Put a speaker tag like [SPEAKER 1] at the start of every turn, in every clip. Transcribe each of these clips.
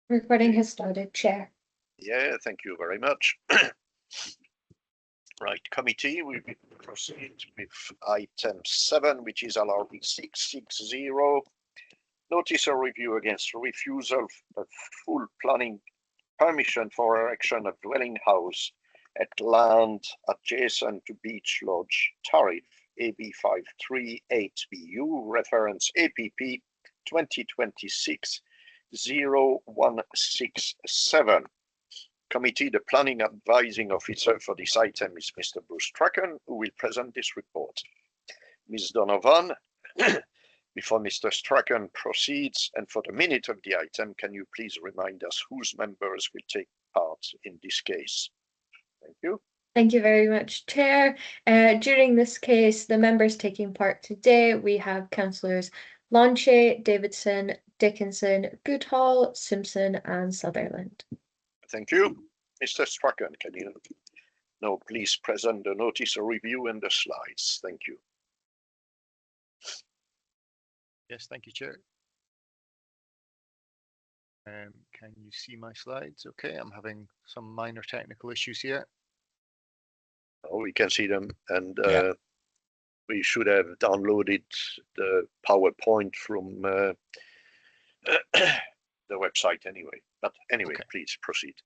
[SPEAKER 1] Recording has started, Chair.
[SPEAKER 2] Yeah, thank you very much. Right, committee, we will proceed with item 7, which is LRB 660. Notice of review against refusal of full planning permission for erection of dwelling house at land adjacent to Beach Lodge, tariff AB 538BU, reference APP 2026-0167. Committee, the planning advising officer for this item is Mr. Bruce Strachan, who will present this report. Ms. Donovan, before Mr. Strachan proceeds, and for the minute of the item, can you please remind us whose members will take part in this case? Thank you.
[SPEAKER 1] Thank you very much, Chair. During this case, the members taking part today, we have Councillors Launchet, Davidson, Dickinson, Goodhall, Simpson, and Sutherland.
[SPEAKER 2] Thank you. Mr. Strachan, can you now please present the notice of review and the slides? Thank you.
[SPEAKER 3] Yes, thank you, Chair. Can you see my slides? Okay, I'm having some minor technical issues here.
[SPEAKER 2] Oh, we can see them, and
[SPEAKER 3] Yeah.
[SPEAKER 2] we should have downloaded the PowerPoint from the website anyway. But anyway,
[SPEAKER 3] Okay.
[SPEAKER 2] Please proceed.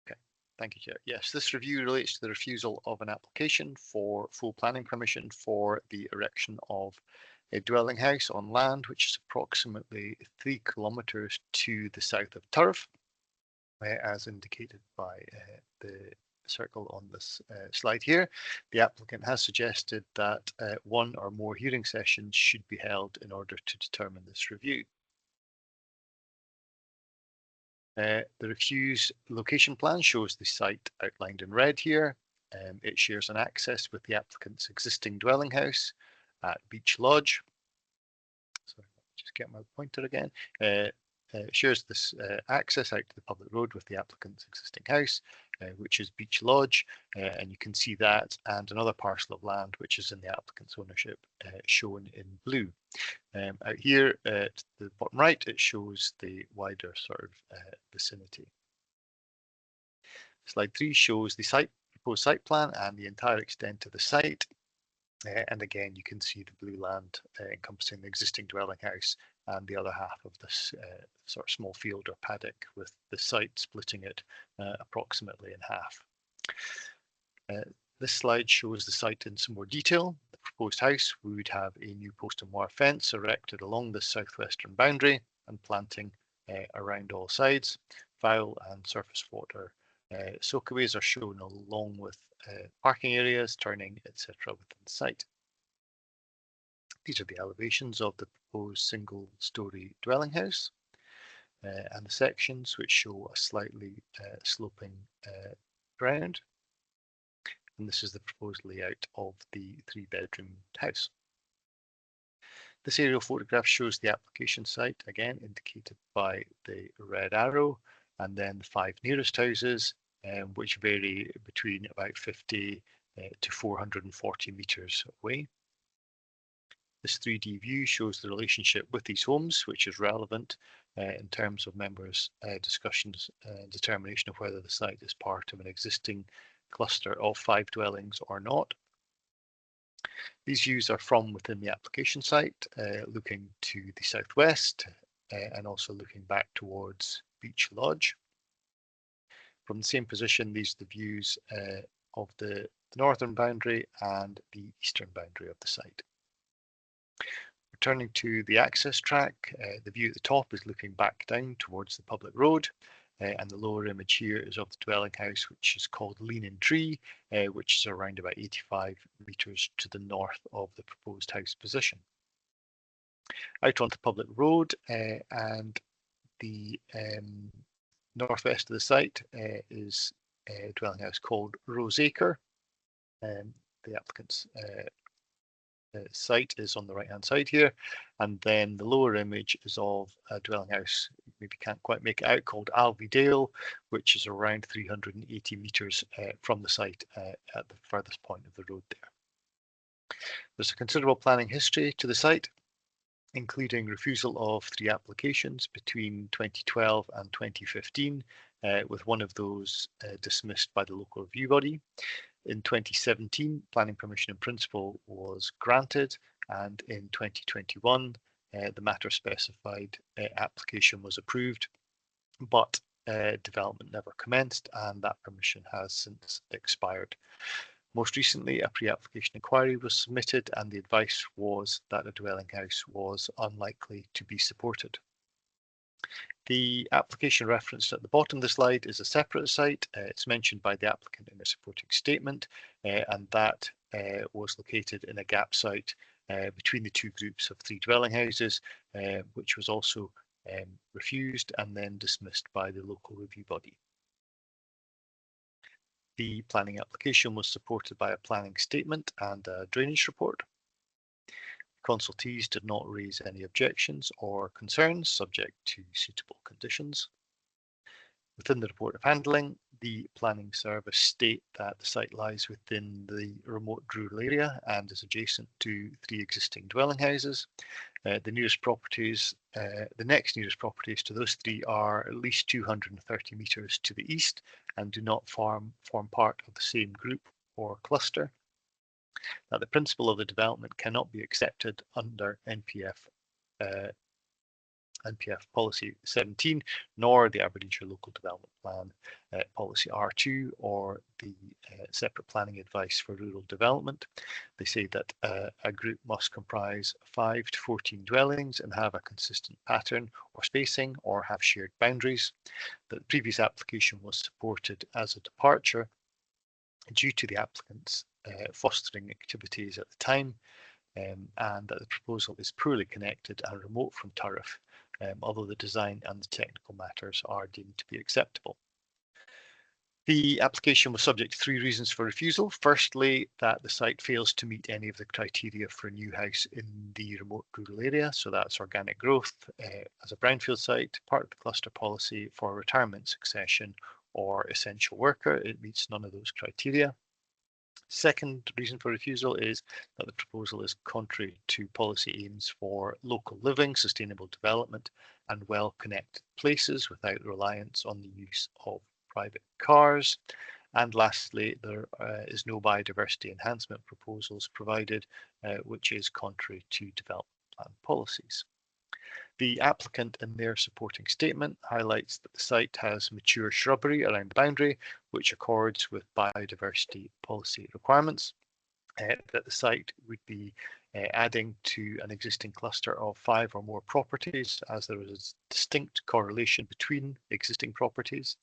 [SPEAKER 3] Okay, thank you, Chair. Yes, this review relates to the refusal of an application for full planning permission for the erection of a dwelling house on land which is approximately 3 kilometres to the south of Turf, as indicated by the circle on this slide here. The applicant has suggested that one or more hearing sessions should be held in order to determine this review. The refuse location plan shows the site outlined in red here. It shares an access with the applicant's existing dwelling house at Beach Lodge. So just get my pointer again. Shares this access out to the public road with the applicant's existing house, which is Beach Lodge, and you can see that and another parcel of land which is in the applicant's ownership, shown in blue. Out here at the bottom right, it shows the wider sort of vicinity. Slide 3 shows the proposed site plan and the entire extent of the site. And again, you can see the blue land encompassing the existing dwelling house and the other half of this sort of small field or paddock, with the site splitting it approximately in half. This slide shows the site in some more detail. The proposed house would have a new post and wire fence erected along the southwestern boundary and planting around all sides. Foul and surface water soakaways are shown along with parking areas, turning, etc. within the site. These are the elevations of the proposed single-storey dwelling house and the sections which show a slightly sloping ground. And this is the proposed layout of the 3-bedroom house. This aerial photograph shows the application site, again indicated by the red arrow, and then the 5 nearest houses, which vary between about 50 to 440 metres away. This 3D view shows the relationship with these homes, which is relevant in terms of members' discussions and determination of whether the site is part of an existing cluster of 5 dwellings or not. These views are from within the application site, looking to the southwest and also looking back towards Beach Lodge. From the same position, these are the views of the northern boundary and the eastern boundary of the site. Returning to the access track, the view at the top is looking back down towards the public road, and the lower image here is of the dwelling house, which is called Leaning Tree, which is around about 85 metres to the north of the proposed house position. Out onto the public road and the northwest of the site is a dwelling house called Roseacre. The applicant's site is on the right hand side here, and then the lower image is of a dwelling house, maybe can't quite make it out, called Alvydale, which is around 380 metres from the site at the furthest point of the road there. There's a considerable planning history to the site. including refusal of 3 applications between 2012 and 2015, with one of those dismissed by the local review body. In 2017, planning permission in principle was granted, and in 2021, the matter specified application was approved, but development never commenced, and that permission has since expired. Most recently, a pre-application inquiry was submitted, and the advice was that a dwelling house was unlikely to be supported. The application referenced at the bottom of the slide is a separate site. It's mentioned by the applicant in their supporting statement, and that was located in a gap site between the 2 groups of 3 dwelling houses, which was also refused and then dismissed by the local review body. The planning application was supported by a planning statement and a drainage report. Consultees did not raise any objections or concerns subject to suitable conditions. Within the report of handling, the planning service state that the site lies within the remote rural area and is adjacent to 3 existing dwelling houses. The next nearest properties to those 3 are at least 230 metres to the east and do not form part of the same group or cluster. That the principle of the development cannot be accepted under NPF policy 17, nor the Aberdeenshire Local Development Plan policy R2, or the separate planning advice for rural development. They say that a group must comprise 5 to 14 dwellings and have a consistent pattern or spacing or have shared boundaries. That the previous application was supported as a departure due to the applicant's fostering activities at the time, and that the proposal is poorly connected and remote from Turriff, although the design and the technical matters are deemed to be acceptable. The application was subject to 3 reasons for refusal. Firstly, that the site fails to meet any of the criteria for a new house in the remote rural area. So that's organic growth as a brownfield site, part of the cluster policy for retirement succession or essential worker. It meets none of those criteria. Second reason for refusal is that the proposal is contrary to policy aims for local living, sustainable development, and well-connected places without reliance on the use of private cars. And lastly, there is no biodiversity enhancement proposals provided, which is contrary to development plan policies. The applicant in their supporting statement highlights that the site has mature shrubbery around the boundary, which accords with biodiversity policy requirements, that the site would be adding to an existing cluster of 5 or more properties, as there is a distinct correlation between existing properties,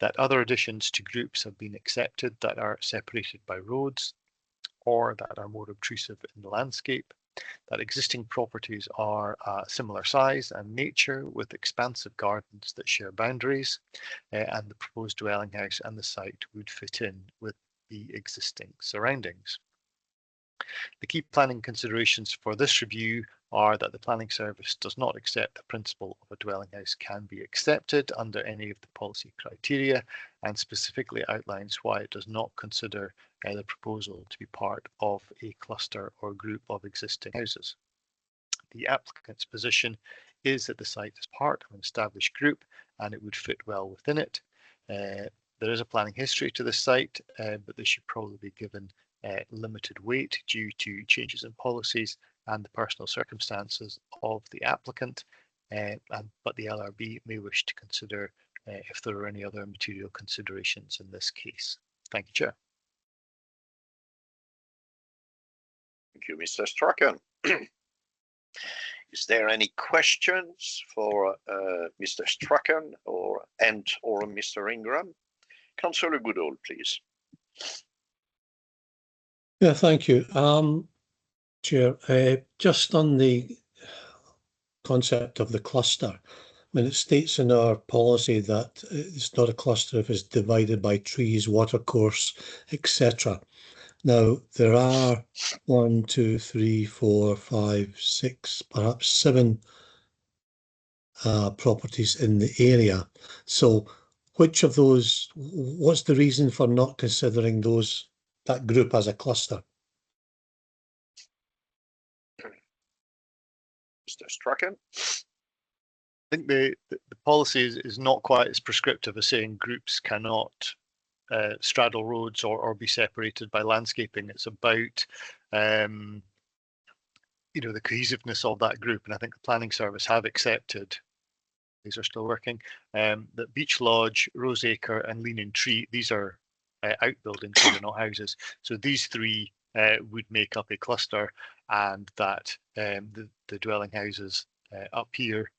[SPEAKER 3] that other additions to groups have been accepted that are separated by roads or that are more obtrusive in the landscape, that existing properties are similar size and nature with expansive gardens that share boundaries, and the proposed dwelling house and the site would fit in with the existing surroundings. The key planning considerations for this review are that the planning service does not accept the principle of a dwelling house can be accepted under any of the policy criteria, and specifically outlines why it does not consider the proposal to be part of a cluster or group of existing houses. The applicant's position is that the site is part of an established group and it would fit well within it. There is a planning history to this site, but this should probably be given limited weight due to changes in policies and the personal circumstances of the applicant, but the LRB may wish to consider if there are any other material considerations in this case. Thank you, Chair.
[SPEAKER 2] Thank you, Mr. Strachan. Is there any questions for Mr. Strachan or Mr. Ingram? Councillor Goodall, please.
[SPEAKER 4] Yeah, thank you. Chair, just on the concept of the cluster, I mean, it states in our policy that it's not a cluster if it's divided by trees, watercourse, etc. Now, there are 1, 2, 3, 4, 5, 6, perhaps 7 properties in the area. So which of those, what's the reason for not considering that group as a cluster?
[SPEAKER 2] Mr. Strachan.
[SPEAKER 3] I think the policy is not quite as prescriptive as saying groups cannot straddle roads or be separated by landscaping. It's about the cohesiveness of that group, and I think the planning service have accepted, these are still working, that Beach Lodge, Roseacre and Leaning Tree, these are outbuildings, these are not houses, so these three would make up a cluster, and that the dwelling houses up here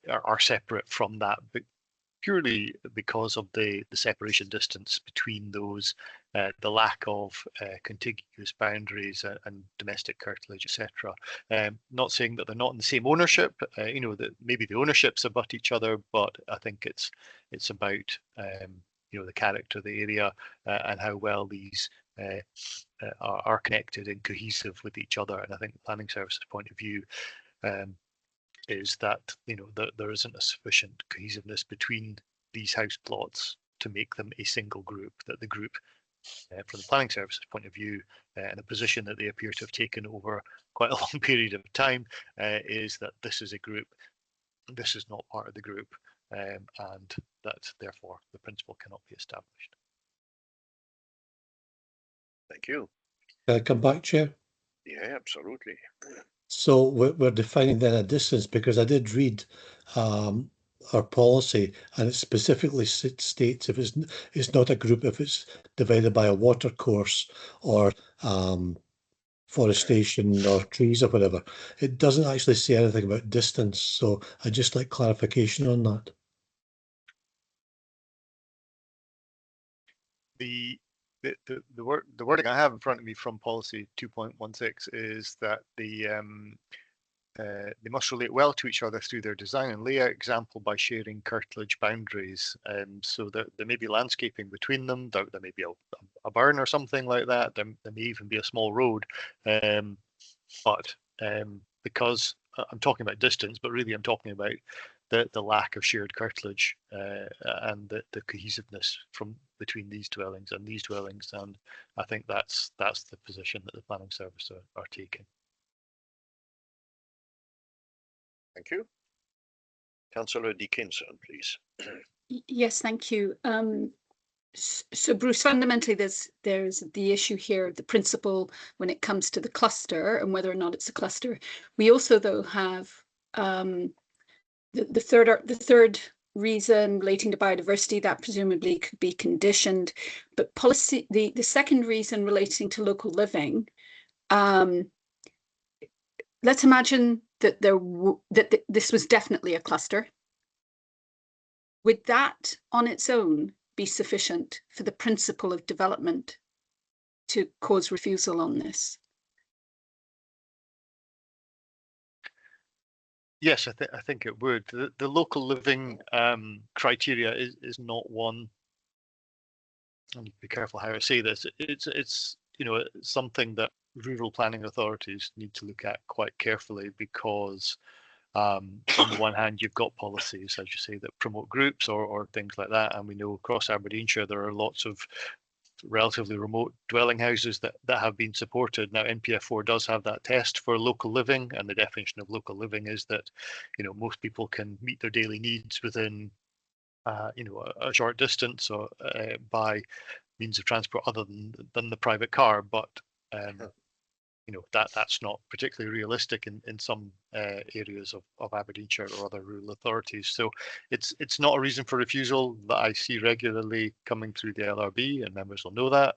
[SPEAKER 3] are separate from that, but purely because of the separation distance between those, the lack of contiguous boundaries and domestic curtilage, etc. Not saying that they're not in the same ownership, that maybe the ownerships abut each other, but I think it's about the character of the area and how well these are connected and cohesive with each other. And I think the planning service's point of view is that there isn't a sufficient cohesiveness between these house plots to make them a single group, that the group from the planning service's point of view and a position that they appear to have taken over quite a long period of time is that this is a group, this is not part of the group, and that therefore the principle cannot be established.
[SPEAKER 2] Thank you.
[SPEAKER 4] Can I come back, Chair?
[SPEAKER 2] Yeah, absolutely.
[SPEAKER 4] So we're defining then a distance, because I did read our policy, and it specifically states if it's not a group if it's divided by a water course or forestation or trees or whatever. It doesn't actually say anything about distance, so I'd just like clarification on that.
[SPEAKER 3] The wording I have in front of me from policy 2.16 is that they must relate well to each other through their design and layout, example by sharing curtilage boundaries. So that there may be landscaping between them, there may be a burn or something like that, there may even be a small road. But because I'm talking about distance, but really I'm talking about the lack of shared curtilage and the cohesiveness between these dwellings and these dwellings, and I think that's the position that the planning service are taking.
[SPEAKER 2] Thank you. Councillor Dickinson, please.
[SPEAKER 5] Yes, thank you. So Bruce, fundamentally there's the issue here of the principle when it comes to the cluster and whether or not it's a cluster. We also though have the third reason relating to biodiversity that presumably could be conditioned, but policy, the second reason relating to local living, let's imagine that this was definitely a cluster. Would that on its own be sufficient for the principle of development to cause refusal on this?
[SPEAKER 3] Yes, I think it would. The local living criteria is not one. I need to be careful how I say this. It's something that rural planning authorities need to look at quite carefully, because on the one hand you've got policies, as you say, that promote groups or things like that, and we know across Aberdeenshire there are lots of relatively remote dwelling houses that have been supported. Now NPF4 does have that test for local living, and the definition of local living is that most people can meet their daily needs within a short distance or by means of transport other than the private car, but that's not particularly realistic in some areas of Aberdeenshire or other rural authorities. So it's not a reason for refusal that I see regularly coming through the LRB, and members will know that.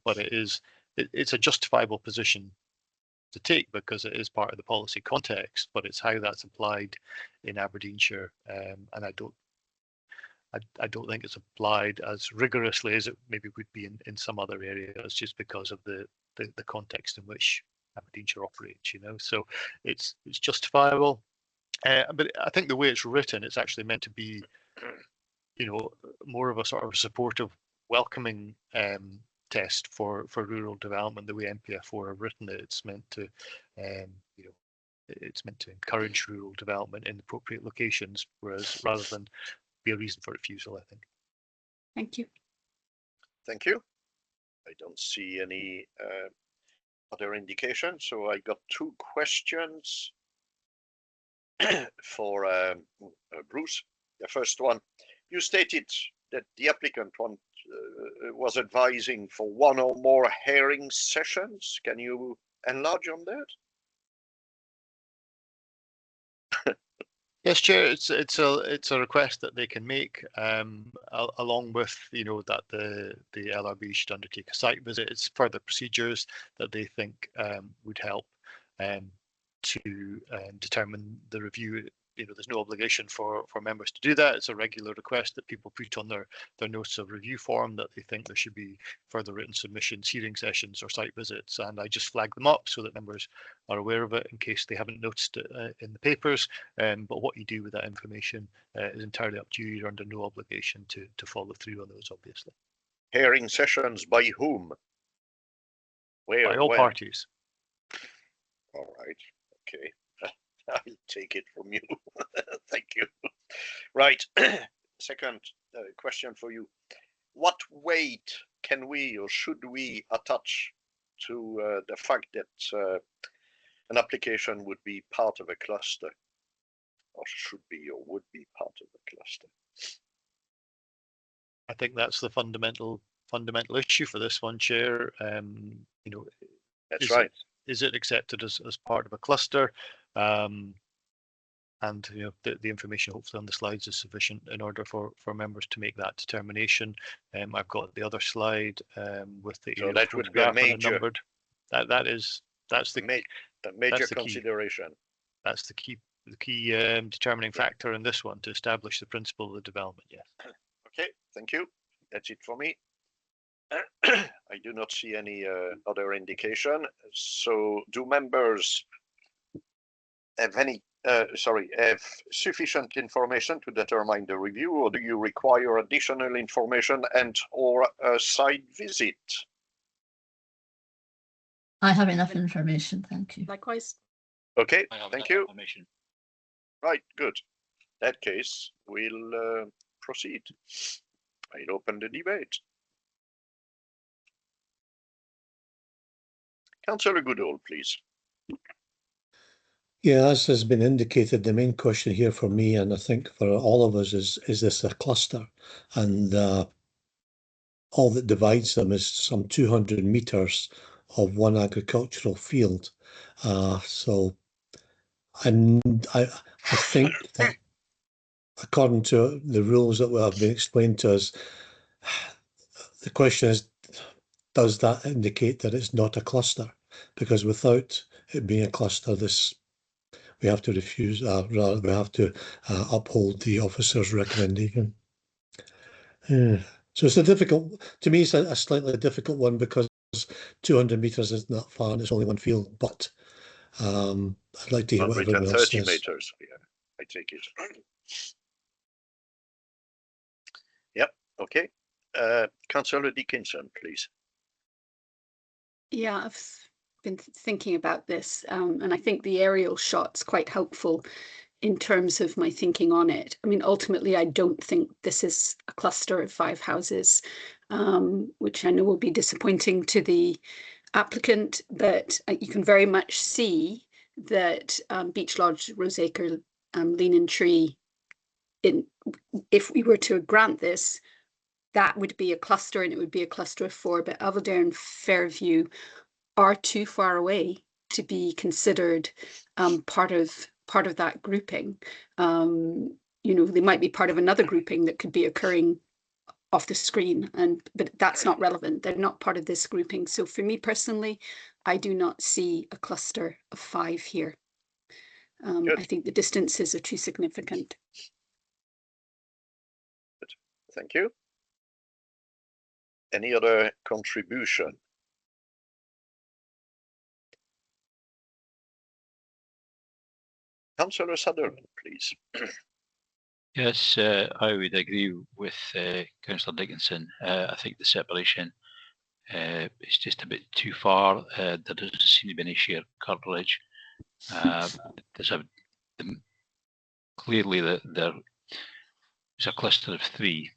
[SPEAKER 3] But it's a justifiable position to take because it is part of the policy context, but it's how that's applied in Aberdeenshire, and I don't think it's applied as rigorously as it maybe would be in some other areas, just because of the context in which Aberdeenshire operates, so it's justifiable. But I think the way it's written, it's actually meant to be, more of a sort of supportive, welcoming test for rural development. The way NPF4 have written it, it's meant to, it's meant to encourage rural development in appropriate locations, whereas rather than be a reason for refusal, I think.
[SPEAKER 5] Thank you.
[SPEAKER 2] Thank you. I don't see any other indication. So I got two questions. for Bruce. The first one, you stated that the applicant was advising for one or more hearing sessions. Can you enlarge on that?
[SPEAKER 3] Yes, Chair. It's a request that they can make, along with that the LRB should undertake a site visit. It's further procedures that they think would help to determine the review. There's no obligation for members to do that. It's a regular request that people put on their notice of review form that they think there should be further written submissions, hearing sessions or site visits. And I just flag them up so that members are aware of it in case they haven't noticed it in the papers. But what you do with that information is entirely up to you. You're under no obligation to follow through on those, obviously.
[SPEAKER 2] Hearing sessions by whom? Where?
[SPEAKER 3] By all parties.
[SPEAKER 2] All right. Okay. I'll take it from you. Thank you. Right. Second question for you. What weight can we or should we attach to the fact that an application would be part of a cluster, or should be or would be part of a cluster?
[SPEAKER 3] I think that's the fundamental issue for this one, Chair.
[SPEAKER 2] That's right.
[SPEAKER 3] Is it accepted as part of a cluster? And the information hopefully on the slides is sufficient in order for members to make that determination. I've got the other slide with the
[SPEAKER 2] so that would be a major
[SPEAKER 3] numbered. That's the
[SPEAKER 2] major consideration.
[SPEAKER 3] That's the key determining factor in this one to establish the principle of the development. Yes.
[SPEAKER 2] Okay, thank you. That's it for me. I do not see any other indication. So do members have have sufficient information to determine the review, or do you require additional information and or a site visit?
[SPEAKER 6] I have enough information, thank you.
[SPEAKER 5] Likewise.
[SPEAKER 2] Okay, thank you. Right, good. In that case, we'll proceed. I'll open the debate. Councillor Goodall, please.
[SPEAKER 4] Yeah, as has been indicated, the main question here for me, and I think for all of us, is this a cluster? And all that divides them is some 200 metres of one agricultural field. So I think that according to the rules that have been explained to us, the question is, does that indicate that it's not a cluster? Because without it being a cluster, we have to refuse, rather we have to uphold the officer's recommendation. So it's a difficult, to me it's a slightly difficult one because 200 metres isn't that far and it's only one field, but I'd like to hear what everyone else says.
[SPEAKER 2] 130 metres, yeah, I take it. Yep, okay. Councillor Dickinson, please.
[SPEAKER 5] Yeah, I've been thinking about this, and I think the aerial shot's quite helpful in terms of my thinking on it. I mean, ultimately, I don't think this is a cluster of 5 houses, which I know will be disappointing to the applicant, but you can very much see that Beech Lodge, Roseacre, Leanin Tree, if we were to grant this, that would be a cluster, and it would be a cluster of 4, but Aberdeenshire and Fairview are too far away to be considered part of that grouping. They might be part of another grouping that could be occurring off the screen, but that's not relevant. They're not part of this grouping. So for me personally, I do not see a cluster of 5 here. I think the distances are too significant.
[SPEAKER 2] Good. Thank you. Any other contribution? Councillor Sutherland, please.
[SPEAKER 7] Yes, I would agree with Councillor Dickinson. I think the separation is just a bit too far. There doesn't seem to be any shared curtilage. Clearly there's a cluster of 3,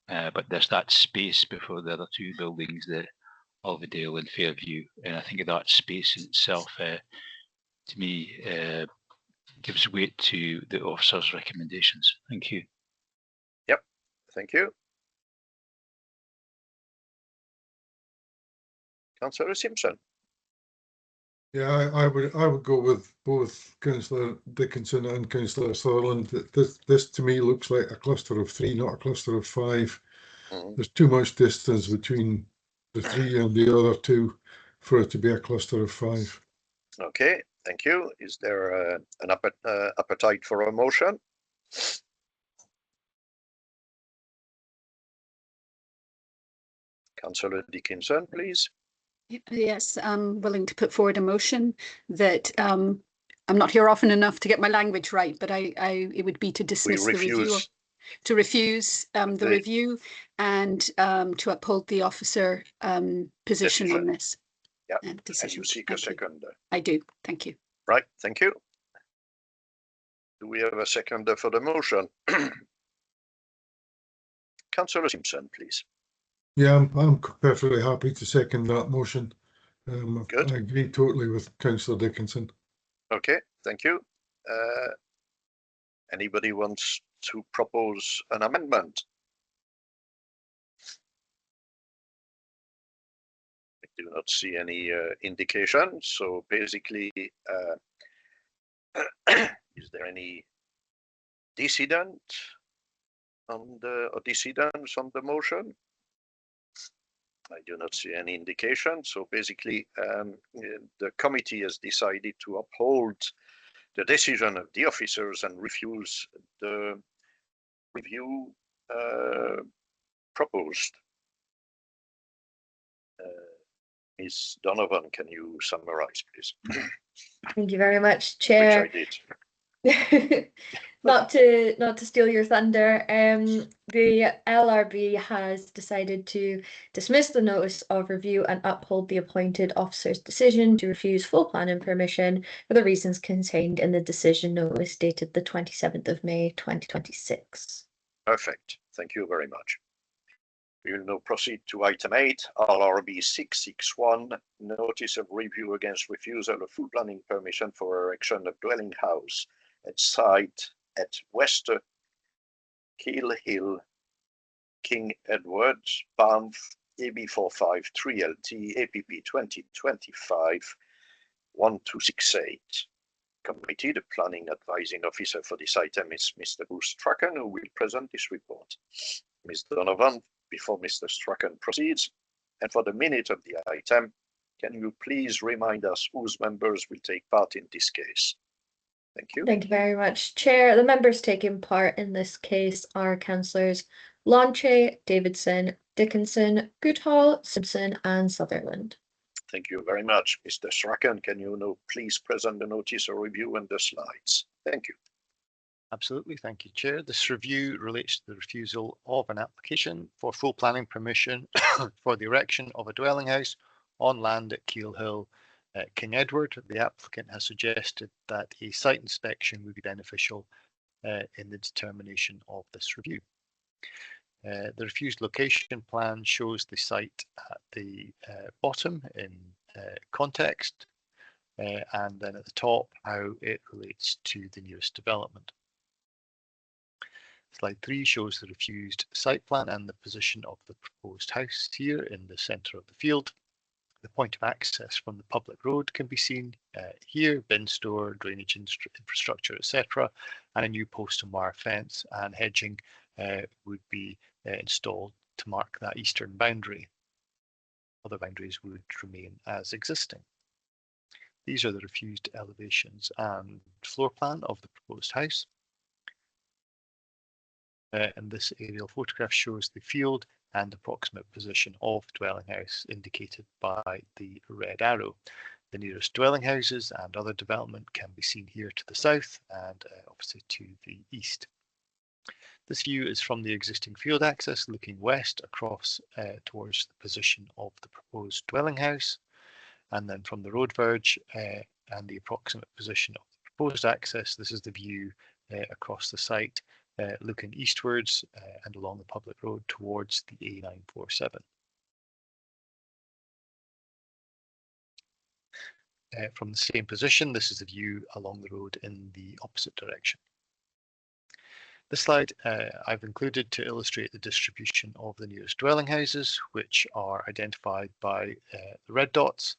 [SPEAKER 7] but there's that space before the other 2 buildings, the Alvadale and Fairview, and I think that space in itself, to me, gives weight to the officer's recommendations. Thank you.
[SPEAKER 2] Yep, thank you. Councillor Simpson.
[SPEAKER 8] Yeah, I would go with both Councillor Dickinson and Councillor Sutherland. This to me looks like a cluster of 3, not a cluster of 5. There's too much distance between the 3 and the other 2 for it to be a cluster of 5.
[SPEAKER 2] Okay, thank you. Is there an appetite for a motion? Councillor Dickinson, please.
[SPEAKER 5] Yes, I'm willing to put forward a motion that I'm not here often enough to get my language right, but it would be to dismiss the review, to refuse the review, and to uphold the officer position on this.
[SPEAKER 2] Yeah, and you seek a second?
[SPEAKER 5] I do, thank you.
[SPEAKER 2] Right, thank you. Do we have a seconder for the motion? Councillor Simpson, please.
[SPEAKER 8] Yeah, I'm perfectly happy to second that motion.
[SPEAKER 2] Good.
[SPEAKER 8] I agree totally with Councillor Dickinson.
[SPEAKER 2] Okay, thank you. Anybody wants to propose an amendment? I do not see any indication. So basically, is there any dissident on the or dissidents on the motion? I do not see any indication. So basically, the committee has decided to uphold the decision of the officers and refuse the review proposed. Ms. Donovan, can you summarize, please?
[SPEAKER 1] Thank you very much, Chair.
[SPEAKER 2] Which I did.
[SPEAKER 1] Not to steal your thunder, the LRB has decided to dismiss the notice of review and uphold the appointed officer's decision to refuse full planning permission for the reasons contained in the decision notice dated the 27th of May 2026.
[SPEAKER 2] Perfect. Thank you very much. We will now proceed to item 8, LRB 661, notice of review against refusal of full planning permission for erection of dwelling house at site at West Keel Hill, King Edward, Banff, AB453LT, APP 2025-1268. Committee, the planning advising officer for this item is Mr. Bruce Strachan, who will present this report. Ms. Donovan, before Mr. Strachan proceeds, and for the minute of the item, can you please remind us whose members will take part in this case? Thank you.
[SPEAKER 1] Thank you very much, Chair. The members taking part in this case are Councillors Launche, Davidson, Dickinson, Goodhall, Simpson and Sutherland.
[SPEAKER 2] Thank you very much. Mr. Strachan, can you now please present the notice of review and the slides? Thank you.
[SPEAKER 3] Absolutely, thank you, Chair. This review relates to the refusal of an application for full planning permission for the erection of a dwelling house on land at Keel Hill, King Edward. The applicant has suggested that a site inspection would be beneficial in the determination of this review. The refused location plan shows the site at the bottom in context, and then at the top how it relates to the nearest development. Slide 3 shows the refused site plan and the position of the proposed house here in the centre of the field. The point of access from the public road can be seen here, bin store, drainage infrastructure, etc. And a new post and wire fence and hedging would be installed to mark that eastern boundary. Other boundaries would remain as existing. These are the refused elevations and floor plan of the proposed house. And this aerial photograph shows the field and approximate position of the dwelling house indicated by the red arrow. The nearest dwelling houses and other development can be seen here to the south and obviously to the east. This view is from the existing field access looking west across towards the position of the proposed dwelling house, and then from the road verge and the approximate position of the proposed access. This is the view across the site looking eastwards and along the public road towards the A947. from the same position, this is the view along the road in the opposite direction. This slide I've included to illustrate the distribution of the nearest dwelling houses, which are identified by the red dots,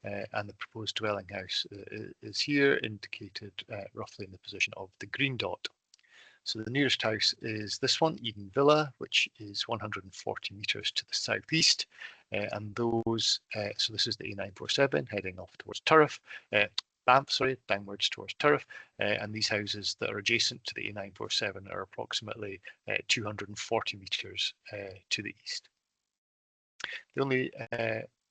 [SPEAKER 3] and the proposed dwelling house is here, indicated roughly in the position of the green dot. So the nearest house is this one, Eden Villa, which is 140 metres to the southeast, and those, so this is the A947 heading off towards Turriff, Banff, sorry, downwards towards Turriff, and these houses that are adjacent to the A947 are approximately 240 metres to the east. The only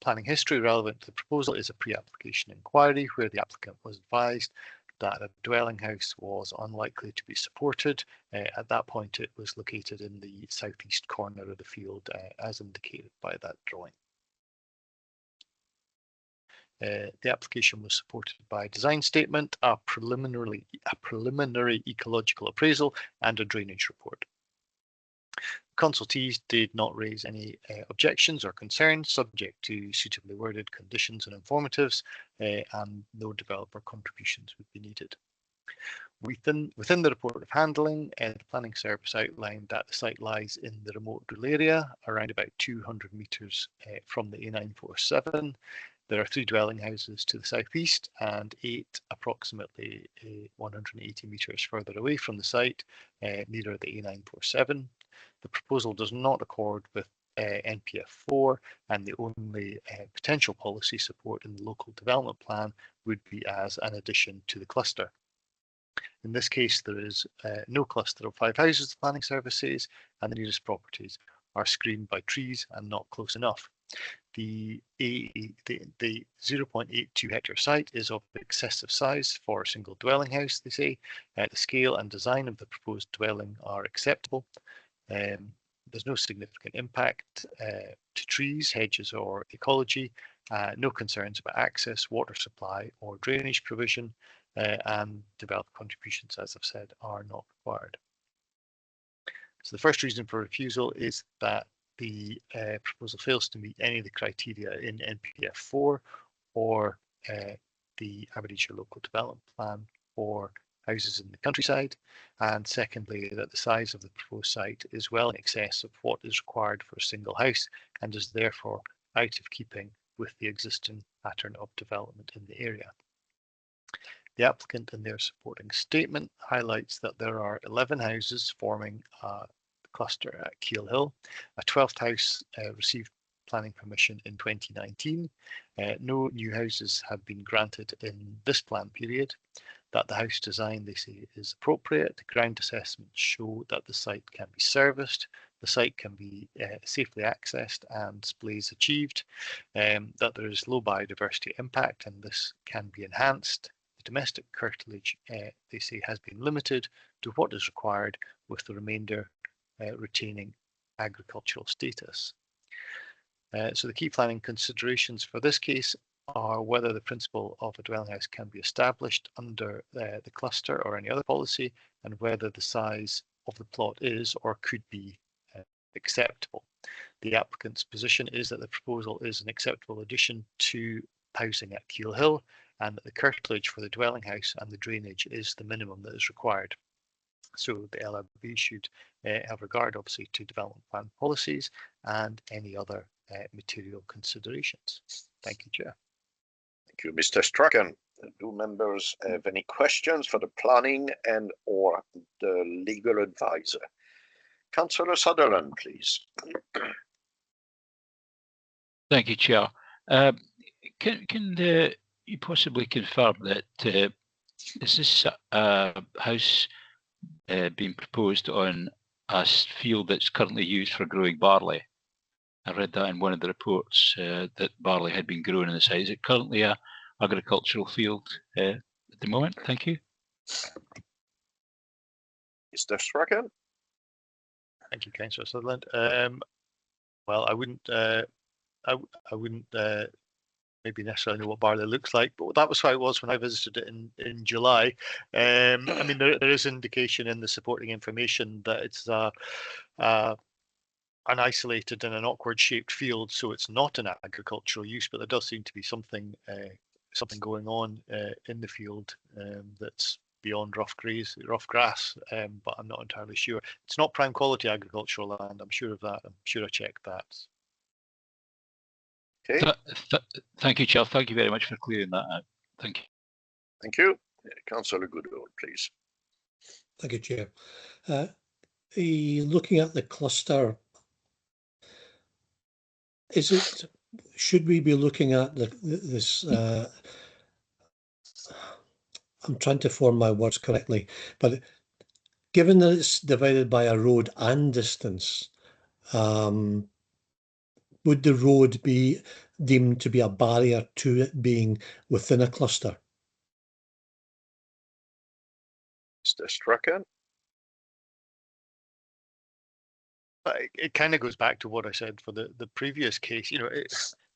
[SPEAKER 3] planning history relevant to the proposal is a pre-application inquiry where the applicant was advised that a dwelling house was unlikely to be supported. At that point, it was located in the southeast corner of the field, as indicated by that drawing. The application was supported by a design statement, a preliminary ecological appraisal, and a drainage report. Consultees did not raise any objections or concerns, subject to suitably worded conditions and informatives, and no developer contributions would be needed. Within the report of handling, the planning service outlined that the site lies in the remote rural area, around about 200 metres from the A947. There are 3 dwelling houses to the southeast and 8 approximately 180 metres further away from the site, nearer the A947. The proposal does not accord with NPF4, and the only potential policy support in the local development plan would be as an addition to the cluster. In this case, there is no cluster of 5 houses, the planning service says, and the nearest properties are screened by trees and not close enough. The 0.82 hectare site is of excessive size for a single dwelling house, they say. The scale and design of the proposed dwelling are acceptable. There's no significant impact to trees, hedges, or ecology, no concerns about access, water supply, or drainage provision, and developer contributions, as I've said, are not required. So the first reason for refusal is that the proposal fails to meet any of the criteria in NPF4 or the Aberdeenshire Local Development Plan for houses in the countryside, and secondly, that the size of the proposed site is well in excess of what is required for a single house and is therefore out of keeping with the existing pattern of development in the area. The applicant in their supporting statement highlights that there are 11 houses forming a cluster at Keel Hill. A 12th house received planning permission in 2019. No new houses have been granted in this plan period. That the house design, they say, is appropriate. The ground assessments show that the site can be serviced, the site can be safely accessed and displays achieved, that there is low biodiversity impact and this can be enhanced. The domestic curtilage, they say, has been limited to what is required, with the remainder retaining agricultural status. So the key planning considerations for this case are whether the principle of a dwelling house can be established under the cluster or any other policy, and whether the size of the plot is or could be acceptable. The applicant's position is that the proposal is an acceptable addition to housing at Keel Hill, and that the curtilage for the dwelling house and the drainage is the minimum that is required. So the LRB should have regard, obviously, to development plan policies and any other material considerations. Thank you, Chair.
[SPEAKER 2] Thank you, Mr. Strachan. Do members have any questions for the planning and or the legal advisor? Councillor Sutherland, please.
[SPEAKER 7] Thank you, Chair. Can you possibly confirm that is this house being proposed on a field that's currently used for growing barley? I read that in one of the reports that barley had been grown in the site. Is it currently a agricultural field at the moment? Thank you.
[SPEAKER 2] Mr. Strachan?
[SPEAKER 3] Thank you, Councillor Sutherland. Well, I wouldn't maybe necessarily know what barley looks like, but that was how it was when I visited it in July. I mean, there is indication in the supporting information that it's an isolated and an awkward shaped field, so it's not an agricultural use, but there does seem to be something something going on in the field that's beyond rough grass, but I'm not entirely sure. It's not prime quality agricultural land. I'm sure of that. I'm sure I checked that.
[SPEAKER 2] Okay.
[SPEAKER 7] Thank you, Chair. Thank you very much for clearing that out. Thank you.
[SPEAKER 2] Thank you. Councillor Goodall, please.
[SPEAKER 4] Thank you, Chair. Looking at the cluster, should we be looking at this? I'm trying to form my words correctly, but given that it's divided by a road and distance, would the road be deemed to be a barrier to it being within a cluster?
[SPEAKER 2] Mr. Strachan?
[SPEAKER 3] It kind of goes back to what I said for the previous case.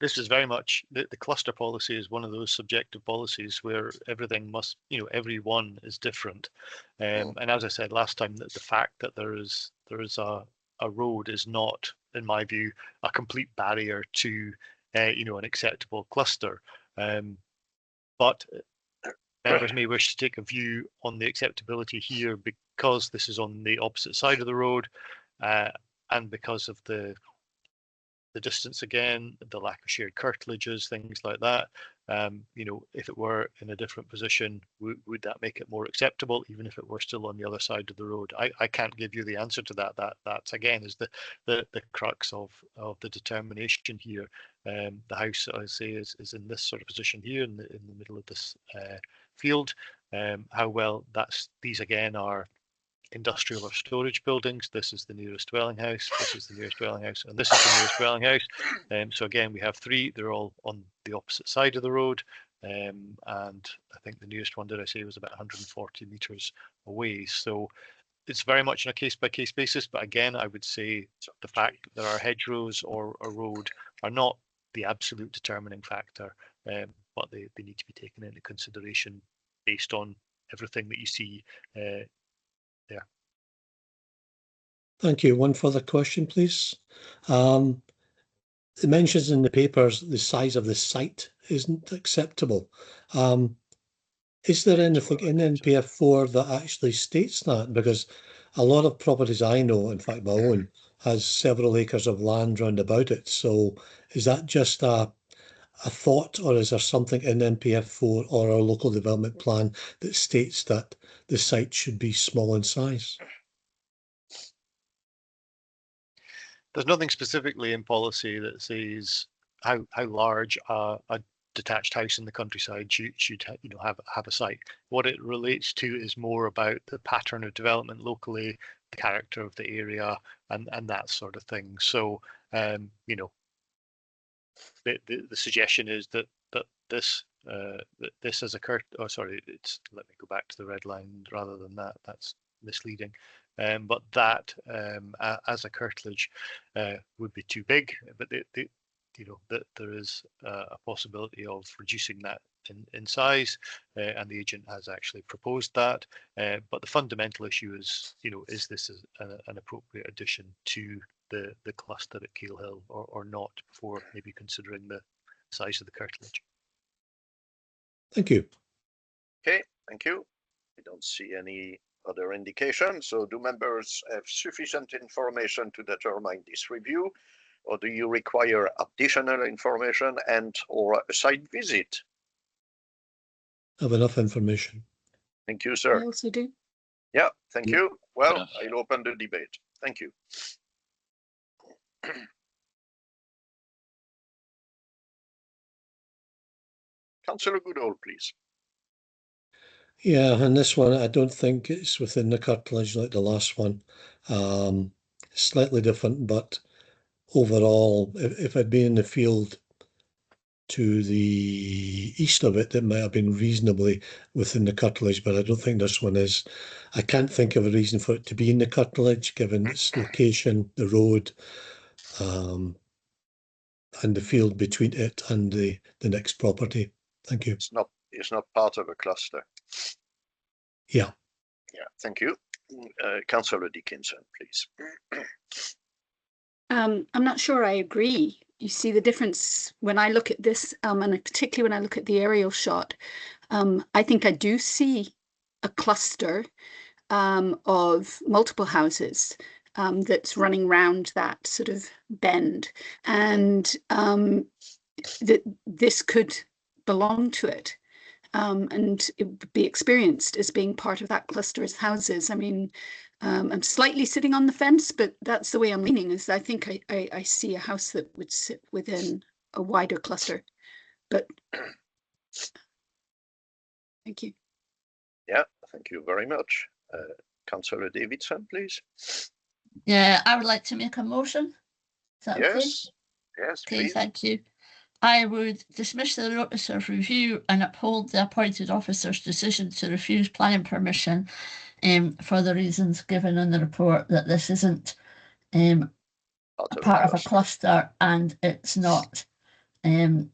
[SPEAKER 3] This is very much the cluster policy is one of those subjective policies where everything must, every one is different. And as I said last time, that the fact that there is a road is not, in my view, a complete barrier to an acceptable cluster. But members may wish to take a view on the acceptability here because this is on the opposite side of the road. And because of the distance again, the lack of shared curtilages, things like that, if it were in a different position, would that make it more acceptable, even if it were still on the other side of the road? I can't give you the answer to that. That again is the crux of the determination here. The house, I say, is in this sort of position here in the middle of this field. How well these again are industrial or storage buildings. This is the nearest dwelling house, this is the nearest dwelling house, and this is the nearest dwelling house. So again, we have three. They're all on the opposite side of the road. And I think the nearest one, did I say, was about 140 metres away. So it's very much on a case-by-case basis. But again, I would say the fact that there are hedgerows or a road are not the absolute determining factor, but they need to be taken into consideration based on everything that you see there.
[SPEAKER 4] Thank you. One further question, please. It mentions in the papers the size of the site isn't acceptable. Is there anything in NPF 4 that actually states that? Because a lot of properties I know, in fact my own, has several acres of land round about it. So is that just a thought, or is there something in NPF 4 or our local development plan that states that the site should be small in size?
[SPEAKER 3] There's nothing specifically in policy that says how large a detached house in the countryside should have a site. What it relates to is more about the pattern of development locally, the character of the area, and that sort of thing. So the suggestion is that this has occurred. Oh, sorry, let me go back to the red line rather than that. That's misleading. But that as a curtilage would be too big. But that there is a possibility of reducing that in size, and the agent has actually proposed that. But the fundamental issue is, is this an appropriate addition to the cluster at Keel Hill or not, before maybe considering the size of the curtilage.
[SPEAKER 4] Thank you.
[SPEAKER 2] Okay, thank you. I don't see any other indication. So do members have sufficient information to determine this review, or do you require additional information and or a site visit?
[SPEAKER 4] I have enough information.
[SPEAKER 2] Thank you, sir.
[SPEAKER 5] I also do.
[SPEAKER 2] Yeah, thank you. Well, I'll open the debate. Thank you. Councillor Goodall, please.
[SPEAKER 4] Yeah, and this one, I don't think it's within the curtilage like the last one. Slightly different, but overall, if I'd been in the field to the east of it, it might have been reasonably within the curtilage, but I don't think this one is. I can't think of a reason for it to be in the curtilage, given its location, the road, and the field between it and the next property. Thank you.
[SPEAKER 2] It's not part of a cluster.
[SPEAKER 4] Yeah.
[SPEAKER 2] Yeah, thank you. Councillor Dickinson, please.
[SPEAKER 5] I'm not sure I agree you see the difference when I look at this, and particularly when I look at the aerial shot. I think I do see a cluster of multiple houses that's running round that sort of bend, and that this could belong to it. And it would be experienced as being part of that cluster of houses. I mean, I'm slightly sitting on the fence, but that's the way I'm leaning, is I think I see a house that would sit within a wider cluster. But thank you.
[SPEAKER 2] Yeah, thank you very much. Councillor Davidson, please.
[SPEAKER 6] Yeah, I would like to make a motion. Is that okay?
[SPEAKER 2] Yes, yes,
[SPEAKER 6] Okay,
[SPEAKER 2] please.
[SPEAKER 6] thank you. I would dismiss the notice of review and uphold the appointed officer's decision to refuse planning permission for the reasons given in the report, that this isn't part of a cluster and it's not a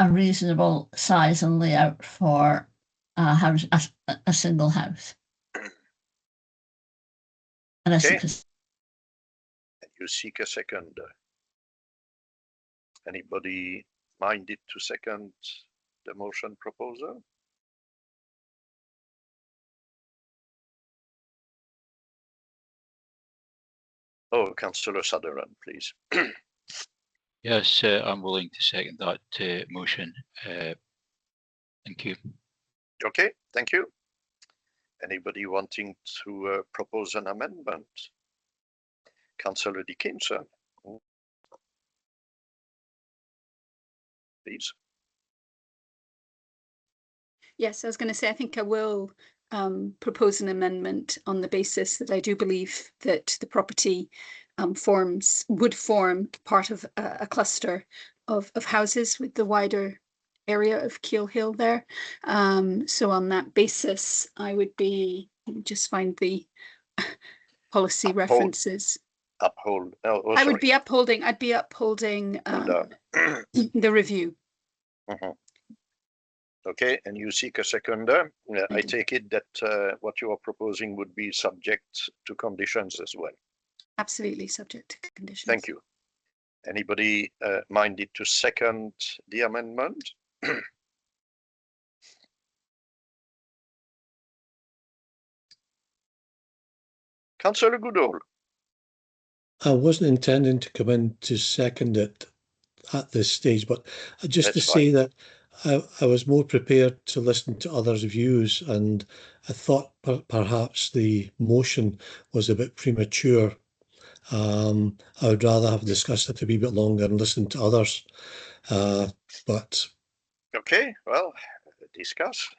[SPEAKER 6] reasonable size and layout for a house, a single house. And
[SPEAKER 2] Okay. You seek a second. Anybody minded to second the motion proposal? Oh, Councillor Sutherland, please.
[SPEAKER 7] Yes, I'm willing to second that motion. Thank you.
[SPEAKER 2] Okay, thank you. Anybody wanting to propose an amendment? Councillor Dickinson, please.
[SPEAKER 5] Yes, I was going to say, I think I will propose an amendment on the basis that I do believe that the property would form part of a cluster of houses with the wider area of Keel Hill there. So on that basis, I would be, let me just find the policy references.
[SPEAKER 2] Uphold.
[SPEAKER 5] I would be upholding. I'd be upholding the review.
[SPEAKER 2] Okay, and you seek a seconder. I take it that what you are proposing would be subject to conditions as well.
[SPEAKER 5] Absolutely subject to conditions.
[SPEAKER 2] Thank you. Anybody minded to second the amendment? Councillor Goodall.
[SPEAKER 4] I wasn't intending to come in to second it at this stage, but just to say that I was more prepared to listen to others' views, and I thought perhaps the motion was a bit premature. I would rather have discussed it a wee bit longer and listened to others. But
[SPEAKER 2] okay, well, discuss.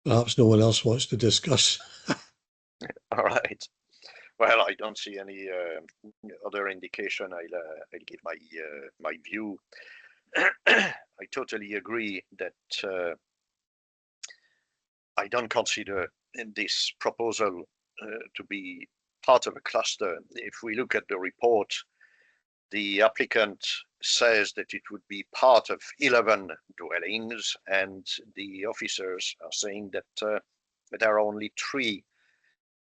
[SPEAKER 4] Perhaps no one else wants to discuss.
[SPEAKER 2] All right. Well, I don't see any other indication. I'll give my view. I totally agree that I don't consider this proposal to be part of a cluster. If we look at the report, the applicant says that it would be part of 11 dwellings, and the officers are saying that there are only 3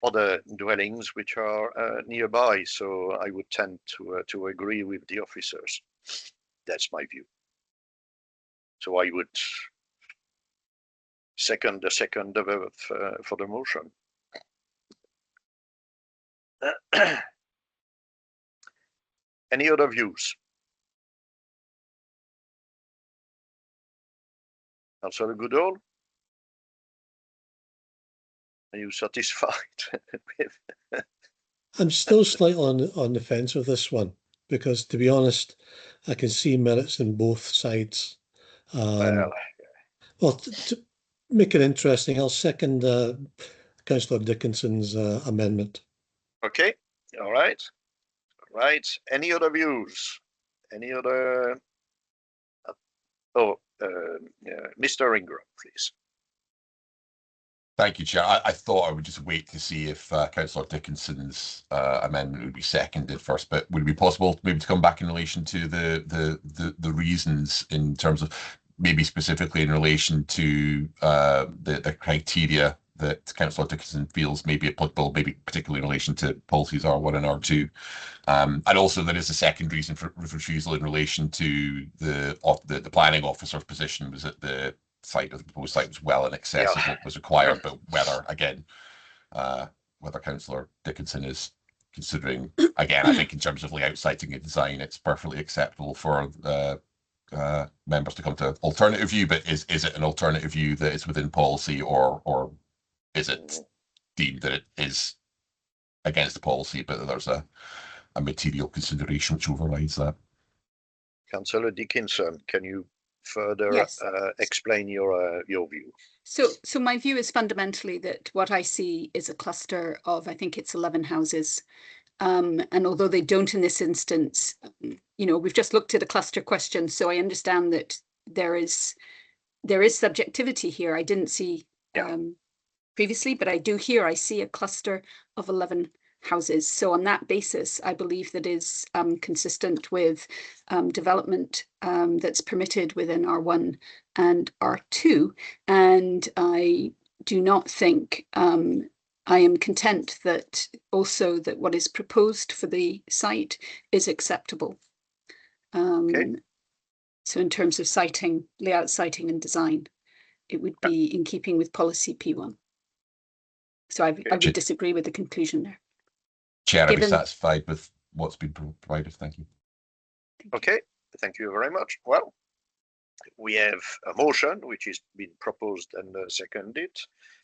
[SPEAKER 2] other dwellings which are nearby. So I would tend to agree with the officers. That's my view. So I would second for the motion. Any other views? Councillor Goodall? Are you satisfied with?
[SPEAKER 4] I'm still slightly on the fence with this one, because to be honest, I can see merits in both sides. Well, to make it interesting, I'll second Councillor Dickinson's amendment.
[SPEAKER 2] Okay, all right. Right. Any other views? Any other? Mr. Ingram, please.
[SPEAKER 9] Thank you, Chair. I thought I would just wait to see if Councillor Dickinson's amendment would be seconded first, but would it be possible maybe to come back in relation to the reasons, in terms of maybe specifically in relation to the criteria that Councillor Dickinson feels may be applicable, maybe particularly in relation to policies R1 and R2. And also there is a second reason for refusal in relation to the planning officer's position was that the site of the proposed site was well in excess of what was required, but whether, again, whether Councillor Dickinson is considering, again, I think in terms of layout, siting and design, it's perfectly acceptable for members to come to an alternative view, but is it an alternative view that is within policy, or is it deemed that it is against the policy, but there's a material consideration which overrides that?
[SPEAKER 2] Councillor Dickinson, can you further
[SPEAKER 5] Yes.
[SPEAKER 2] explain your view?
[SPEAKER 5] So my view is fundamentally that what I see is a cluster of, I think it's 11 houses. And although they don't in this instance, we've just looked at a cluster question, so I understand that there is subjectivity here. I didn't see previously, but I see a cluster of 11 houses. So on that basis, I believe that is consistent with development that's permitted within R1 and R2. And I do not think, I am content that also that what is proposed for the site is acceptable.
[SPEAKER 2] Okay.
[SPEAKER 5] So in terms of siting, layout, siting and design, it would be in keeping with policy P1. So I would disagree with the conclusion there.
[SPEAKER 9] Chair, I'd be satisfied with what's been provided. Thank you.
[SPEAKER 2] Okay, thank you very much. Well, we have a motion which has been proposed and seconded,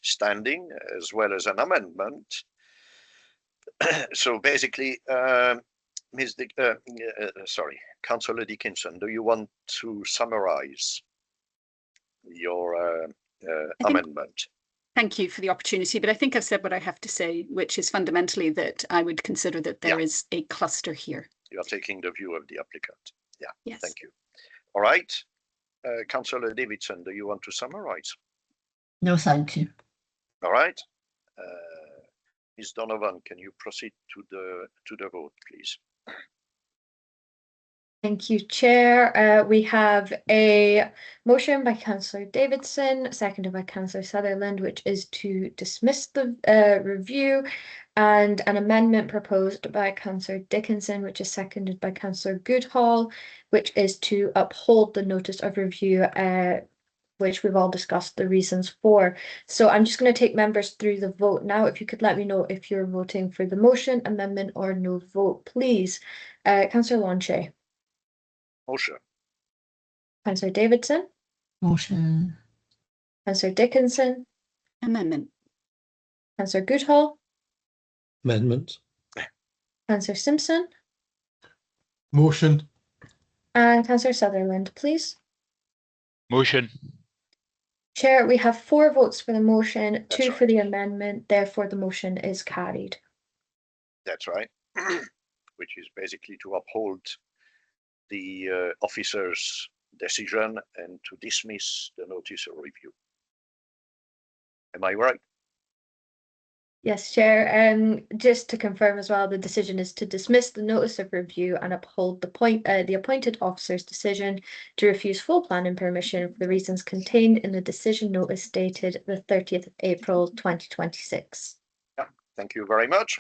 [SPEAKER 2] standing, as well as an amendment. So basically, Councillor Dickinson, do you want to summarize your amendment?
[SPEAKER 5] Thank you for the opportunity, but I think I've said what I have to say, which is fundamentally that I would consider that there is a cluster here.
[SPEAKER 2] You are taking the view of the applicant. Yeah,
[SPEAKER 5] yes. Thank
[SPEAKER 2] you. All right. Councillor Davidson, do you want to summarize?
[SPEAKER 6] No, thank you.
[SPEAKER 2] All right. Ms. Donovan, can you proceed to the vote, please?
[SPEAKER 1] Thank you, Chair. We have a motion by Councillor Davidson, seconded by Councillor Sutherland, which is to dismiss the review, and an amendment proposed by Councillor Dickinson, which is seconded by Councillor Goodhall, which is to uphold the notice of review, which we've all discussed the reasons for. So I'm just going to take members through the vote now. If you could let me know if you're voting for the motion, amendment, or no vote, please. Councillor Lanchet.
[SPEAKER 2] Motion.
[SPEAKER 1] Councillor Davidson.
[SPEAKER 6] Motion.
[SPEAKER 1] Councillor Dickinson.
[SPEAKER 5] Amendment.
[SPEAKER 1] Councillor Goodhall.
[SPEAKER 4] Amendment.
[SPEAKER 1] Councillor Simpson.
[SPEAKER 8] Motion.
[SPEAKER 1] And Councillor Sutherland, please.
[SPEAKER 7] Motion.
[SPEAKER 1] Chair, we have 4 votes for the motion, 2 for the amendment, therefore the motion is carried.
[SPEAKER 2] That's right. Which is basically to uphold the officer's decision and to dismiss the notice of review. Am I right?
[SPEAKER 1] Yes, Chair. Just to confirm as well, the decision is to dismiss the notice of review and uphold the appointed officer's decision to refuse full planning permission for the reasons contained in the decision notice dated the 30th of April 2026.
[SPEAKER 2] Yeah, thank you very much.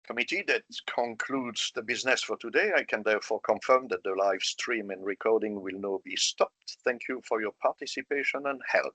[SPEAKER 2] Committee, that concludes the business for today. I can therefore confirm that the live stream and recording will now be stopped. Thank you for your participation and help.